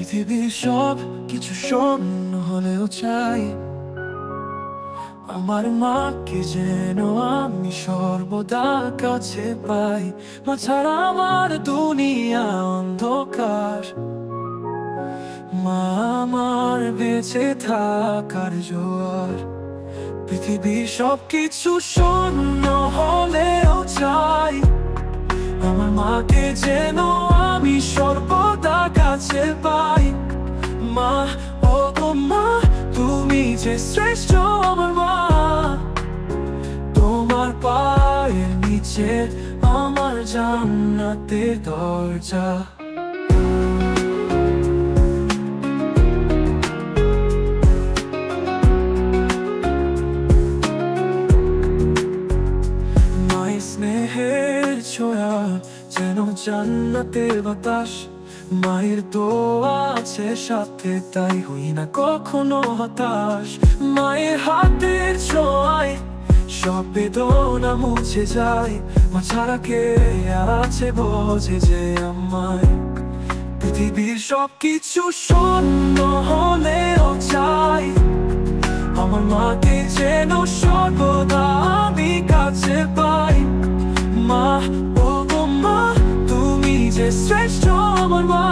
পৃথিবীর সব কিছু শূন্য হলেও চাই আমার মাকে যেন আমি সর্বদা কাছে পাই। মা ছাড়া আমার দুনিয়া অন্ধকার, মা আমার বেঁচে থাকার জোয়ার। পৃথিবীর সব কিছু শূন্য হলেও চাই আমার মাকে যেন আমি সর্বদা কাছে পাই। মা, ও গো মা, তুমি যে শ্রেষ্ঠ আমার মা। তোমার পায়ের নিচে আমার জান্নাতের দরজা। মায়ের স্নেহের ছোঁয়া যেন জান্নাতের বাতাস। মায়ের দোয়া আছে সাথে, তাই হই না কখনো হতাশ। মায়ের হাতের ছোঁয়ায় সব বেদনা মুছে যায়। মা ছাড়া কে আছে বোঝে যে আমায়। পৃথিবীর সব কিছু শূন্য হলেও চাই আমার মাকে যেন সর্বদা আমি কাছে পাই। মা, ও গো মা, তুমি যে শ্রেষ্ঠ আমার মা।